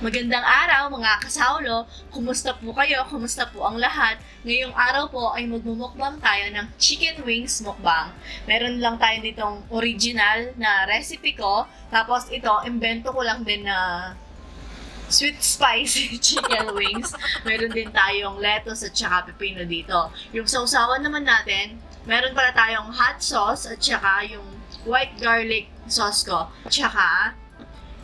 Magandang araw mga kasawlo! Kumusta po kayo? Kumusta po ang lahat? Ngayong araw po ay magmumukbang tayo ng chicken wings mukbang. Meron lang tayo ditong original na recipe ko. Tapos ito, invento ko lang din na sweet spicy chicken wings. Meron din tayong lettuce at saka pipino dito. Yung sausawan naman natin, meron pala tayong hot sauce at saka yung white garlic sauce ko. At saka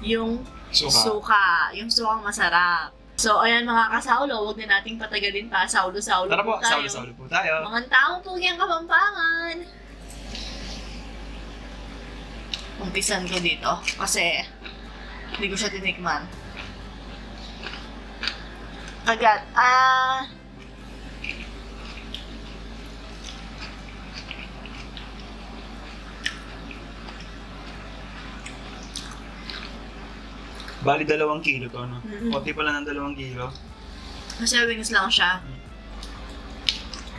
yung suka. Yung sukang masarap. So, ayan mga kasawlo, huwag na nating patagalin pa. Saulo-saulo Tara po po, tayo. saulo-saulo po tayo. Mga taong pugyang Kapampangan. Umpisan ko dito kasi hindi ko siya tinikman. Agad. Bali 2 kilo to, no? Mm-hmm. Konti pala ng 2 kilo. Kasi wings lang siya.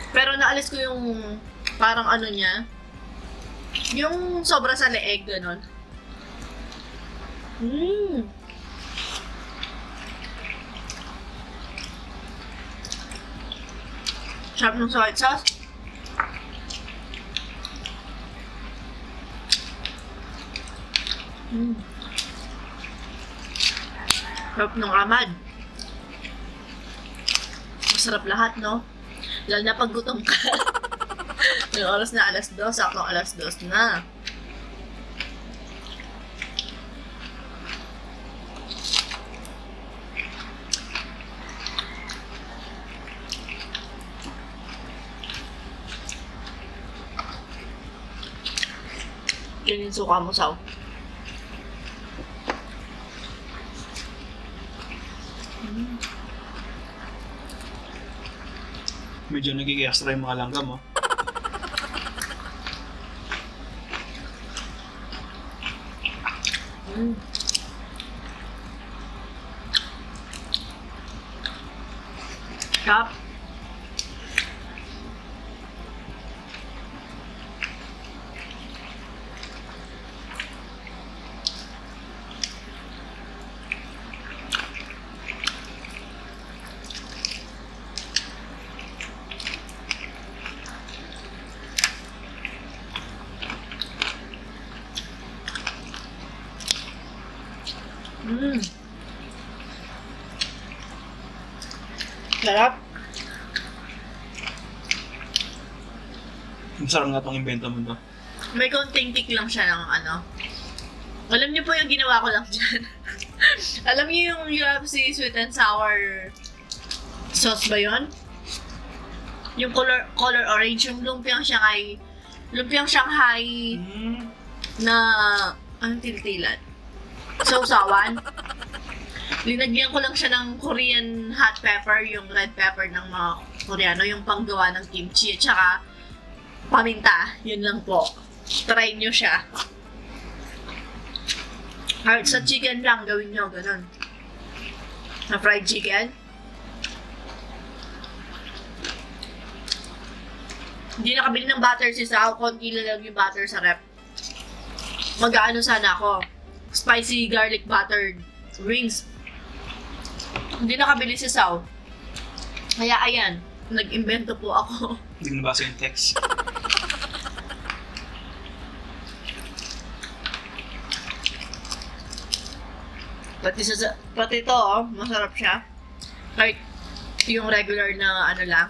Pero naalis ko yung parang ano niya. Yung sobra sa leeg, gano'n. Sarap ng soy sauce. Sarap ng amad. Masarap lahat, no? Lalo na pag gutom ka. Yung oras na 2:00, saktong 2:00 na. Yun yung suka mo, Saw. Medyo nagig-extra yung mga langgam, oh. Sarap. Sarap. Masarap nga tong invento mo to. May konting tik lang siya ng ano. Alam niyo po yung ginawa ko lang dyan. Alam niyo yung UFC sweet and sour sauce ba yun? Yung color orange, yung lumpiang Shanghai na anong tiltilan? Sausawan. Linagyan ko lang siya ng Korean hot pepper, yung red pepper ng mga Koreano, yung panggawa ng kimchi, at saka paminta. Yun lang po. Try nyo siya. Kahit sa chicken lang, gawin nyo, ganun. Na fried chicken. Hindi nakabili ng butter si Sao, konti lang yung butter sa rep. Mag-ano sana ako, spicy garlic buttered wings. Hindi nakabili si Sao. Kaya ayan, nag-invento po ako. Hindi mo nabasa yung text. Pati ito, oh, masarap siya. Kahit yung regular na ano lang,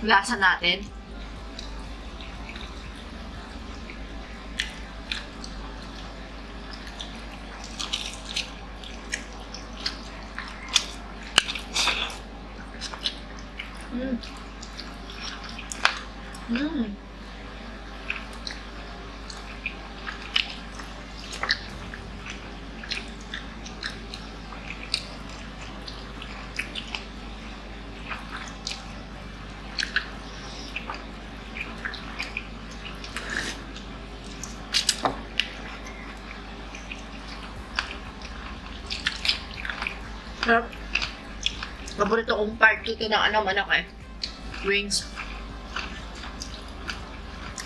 lasa natin. Sarap. Paborito kong part 2 ng ano, manok eh. Wings.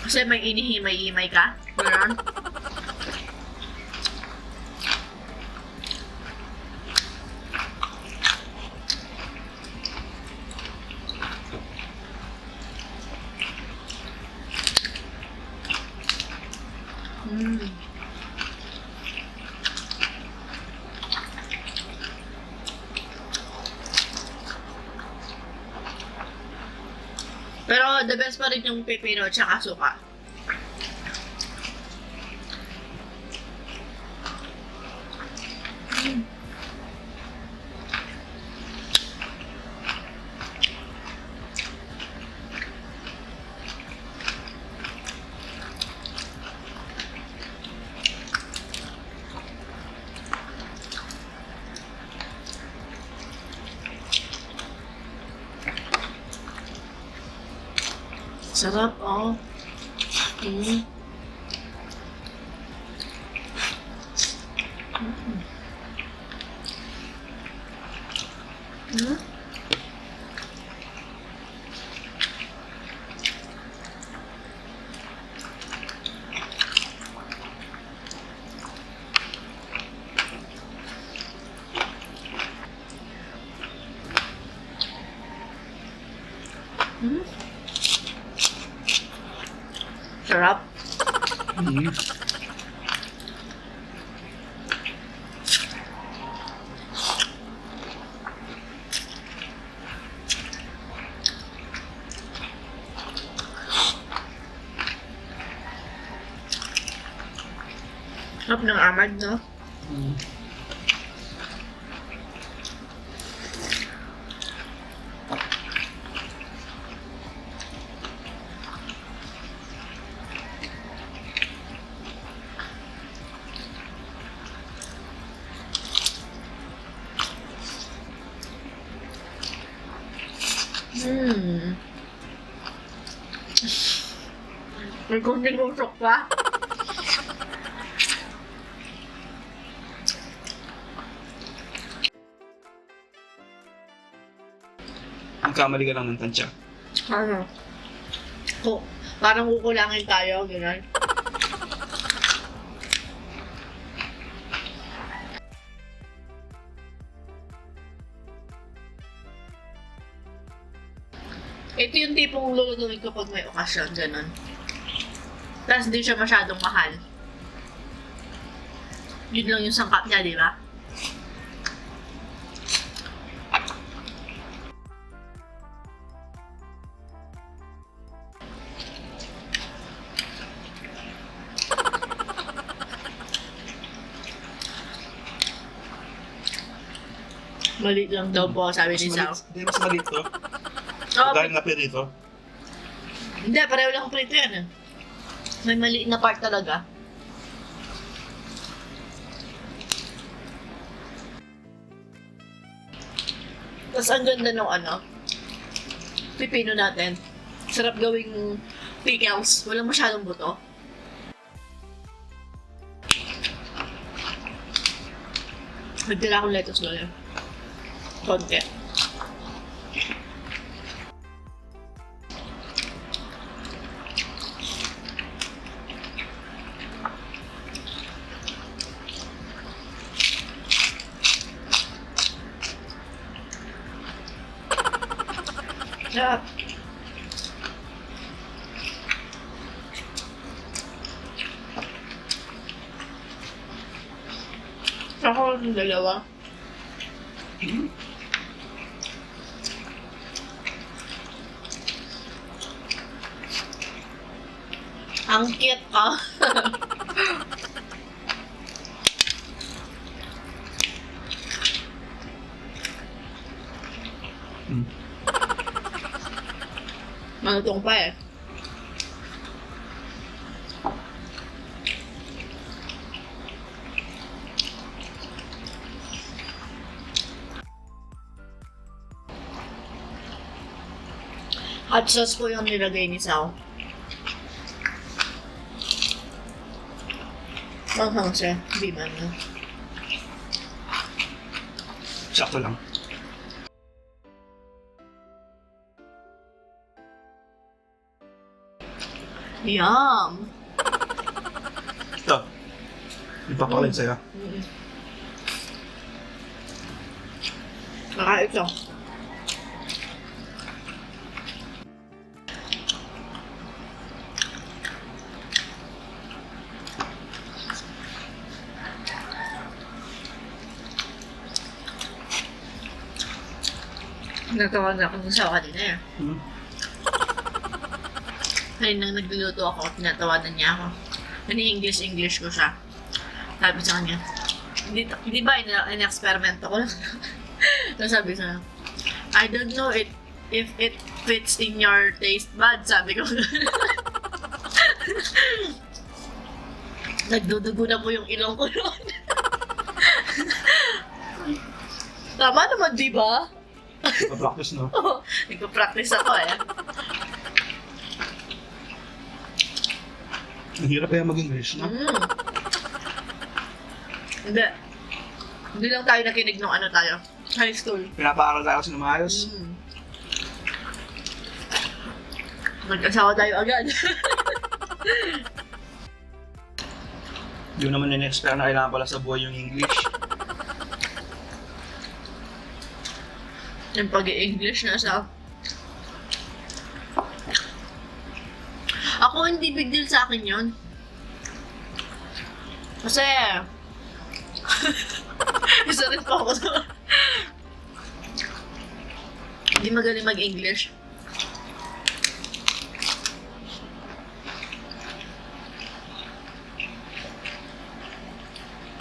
Kasi may inihimay-himay ka. Gano'n. Mm. Pero the best pa rin yung pipino at saka suka. Mm. Sarap, oh. Mm. Mm. Mm. Sarap. Mm. Sarap ng amad, no? Mm. Hmm. May kunting usok pa. Ang kamali ka lang ng tansya. Ano? Parang kukulangin tayo, gano'n. Ito yung tipong lulutuin ko pag may okasyon, gano'n. Tapos di siya masyadong mahal. Yun lang yung sangkap niya, di ba? Maliit lang daw po, sabi ni Sao. Hindi, mas maliit to. Oh, Dahil na pirito. hindi, pareho lang prito yan. May maliit na part talaga. Tapos ang ganda ng pipino natin. Sarap gawing pickles. Walang masyadong buto. Nagtira akong lettuce doon. Konti. Sarap. Ako yung dalawa. Ang cute ko. Mm. Malutong pa eh. Hot sauce po yung nilagay ni Sao. Manghang siya. Di man na. Sakto lang. Yum! Ito. Ipapakalit sa'yo. Saka ito. Natawa na ako sa kanina eh. Hmm. Kanina nagluluto ako at tinatawanan niya ako. English ko siya. Sabi sa kanya, di ba in-experimento ko lang? So sabi sa I don't know if it fits in your taste bud, sabi ko. Nagdudugo na po yung ilong ko noon. Tama naman, di ba? Nagpa-practice, no? Oo, nagpa-practice ako eh. Ang hirap kaya mag-English, no? Hindi. Hindi lang tayo nakinig nung ano tayo. High school. Pinapaaral tayo kasi na maayos. Nag-asawa tayo agad. Hindi naman in-expect na kailangan pala sa buhay yung English. Yung pag-i-English na sa... Ako hindi big deal sa akin yun. Kasi... isa rin po ako sa... Hindi magaling mag-English.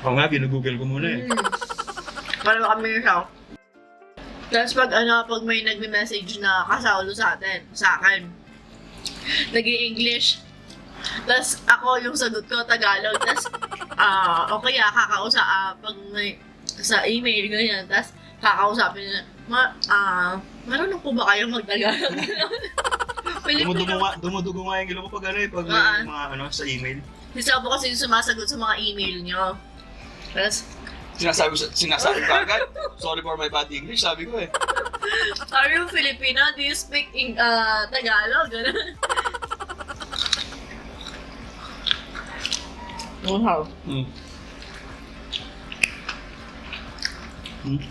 Ako nga, ginugoogle ko muna eh. Para kami siya. Tapos pag may nagme-message na kasaulo sa akin, nag-i-English. Tapos ako yung sagot ko, Tagalog. Tapos, okay pag may, sa email, ganyan. Tapos, kakausapin nila, marunong po ba kayong mag-Tagalog? Dumudugo nga yung ilong ko pag pag may mga sa email. Isa po kasi yung sumasagot sa mga email nyo. Tapos, Sinasabi ka agad, sorry for my bad English, sabi ko eh. are you Filipino? Do you speak Tagalog? Ganun. Wow.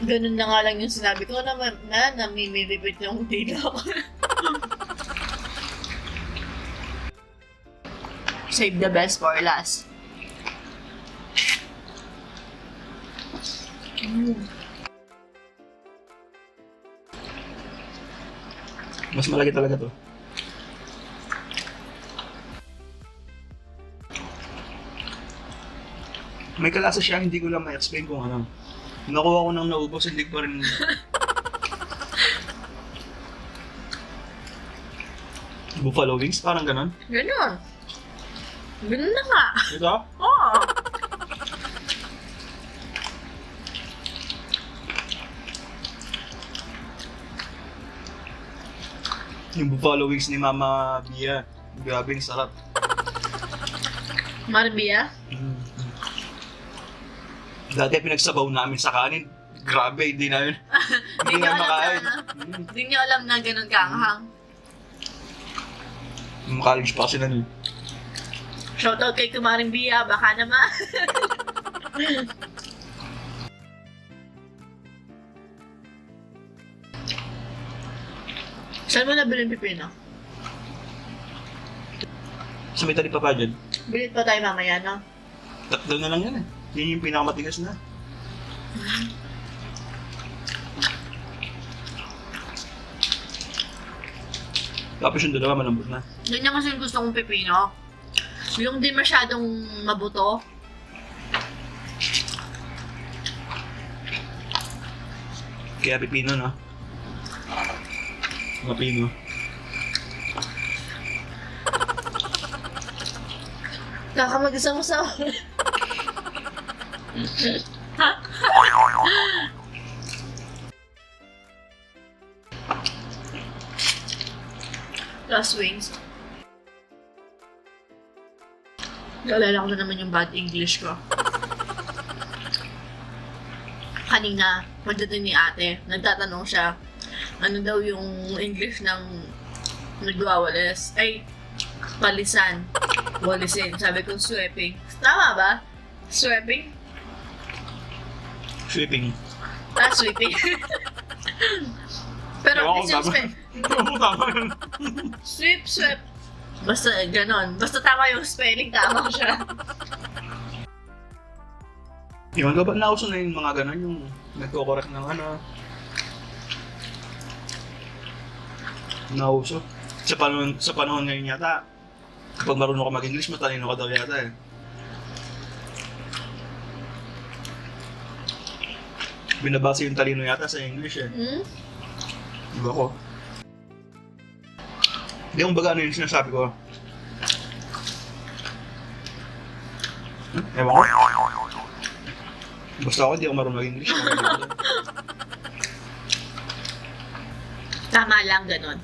Ganun na nga lang yung sinabi ko na namimilipit yung dila ko. Save the best for last. Mas malaki talaga to. May kalasa siya, hindi ko lang ma-explain kung ano. Nakuha ko nang naubos, hindi ko pa rin... Buffalo wings, parang ganon. Ganun. Ganun na nga. Ito? Oo. Yung buffalo wings ni Mama Bia. Grabe, ang sarap. Marbia? Dati pinagsabaw namin sa kanin. Grabe, hindi namin makain. Hindi nyo alam na ganun kaanghang. College pa kasi nun. Shoutout kay Kumaring Bia, baka naman. Saan mo nabili yung pipino? Sa may talip pa dyan. Bilit pa tayo mamaya, no? Tatlo na lang yan eh. Yan yung pinakamatigas na. Tapos yung dalawa malambot na. Ganyan kasi yung gusto kong pipino. Yung di masyadong mabuto. Kaya pipino, no? Mga pino. Kakamag-isama-sama. Last wings. Naalala ko na naman yung bad English ko. Kanina, pagdating ni ate, nagtatanong siya, ano daw yung English ng nagwawalis? Ay, palisan. Walisin. Sabi ko, sweeping. Tama ba? Sweeping? Sweeping. Sweeping. Pero, Ewan ko, it's tama. Tama yun. Sweep. Basta ganon. Basta tama yung spelling, tama siya. Iwan ka ba nauso na yung mga ganon, yung nagko-correct ng ano? nauso. Sa panahon ngayon yata, kapag marunong ka mag-English, matalino ka daw yata eh. Binabase yung talino yata sa English eh. Hmm? Diba ko? Hindi mo baga ano yung sinasabi ko. Ewan ko. Basta ako, hindi ako marunong mag-English. Tama lang, ganon.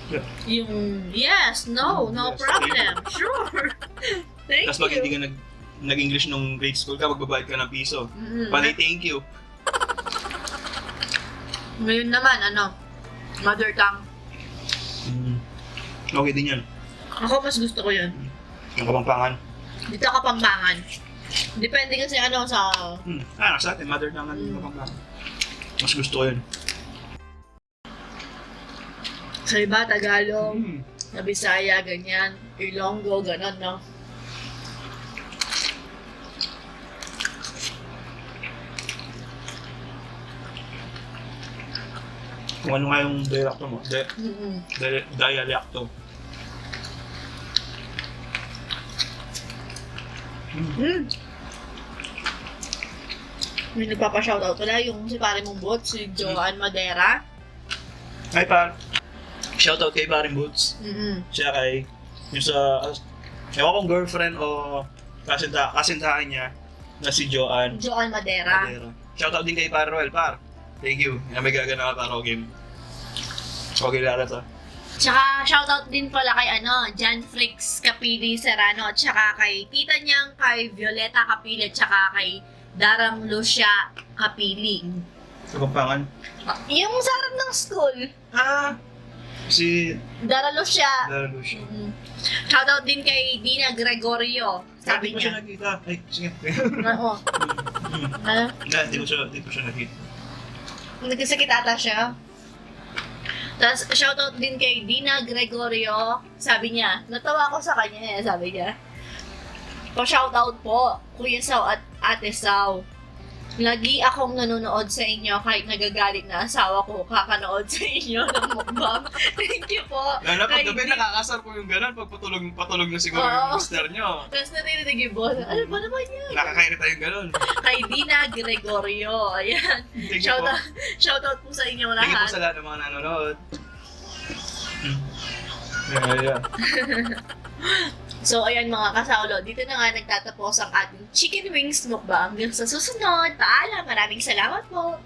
Yeah. Yung yes, no, no Yes, problem. Sure. Thank Tapos pag you. hindi ka nag-English nung grade school ka, magbabayad ka ng piso. Mm. Pali, thank you. Ngayon naman, mother tongue. Okay din yan. Ako mas gusto ko yun. Yung Kapampangan. Dito Kapampangan. Depende kasi sa... Sa atin, mother tongue ng Kapampangan. Mas gusto ko yun. Sa iba, Tagalog, Mm. sa Bisaya, ganyan. Ilonggo, ganon, no? Kung ano nga yung dialekto mo. Dialekto. May nagpapa-shoutout pala yung si pare mong bot, si Joanne Madera. Ay par, shoutout kay Paring Boots. Siya kay, yung sa, ewan kong girlfriend o kasintahan niya na si Joanne Joanne Madera. Madera. Shoutout din kay Par Roel, par. Thank you. Yan may gagana ka para game. Okay, Lara to. Tsaka shoutout din pala kay Jan Fricks Capili Serrano, tsaka kay tita niyang kay Violeta Capili, tsaka kay Darang Lucia Capili. Kapampangan. Yung sarap ng school. Si Dara Lucia. Lara Lucia. Shoutout din kay Dina Gregorio. Sabi Hindi ko siya niya. nakita. Ay, sige. Oo. Hindi ko siya nakita. Nagkasakit ata siya. Tapos, shoutout din kay Dina Gregorio. Sabi niya, natawa ko sa kanya sabi niya. Pa-shoutout po, Kuya Sao at Ate Sao. Lagi akong nanonood sa inyo kahit nagagalit na asawa ko kakanood sa inyo ng mukbang. Thank you po. Lalo pag Kay gabi, Di- nakakasar po yung gano'n pag patulog na siguro Oo. yung mister nyo. Tapos narinig yung boss, ano ba naman yan? Nakakairita yung gano'n. Kay Dina Gregorio. Ayan. Thank you po. Shoutout po sa inyo Thank you po lahat. sa lahat ng mga nanonood. Yeah. So, ayan mga kasaulo, dito na nga nagtatapos ang ating chicken wings mukbang. Hanggang sa susunod, paalam, maraming salamat po!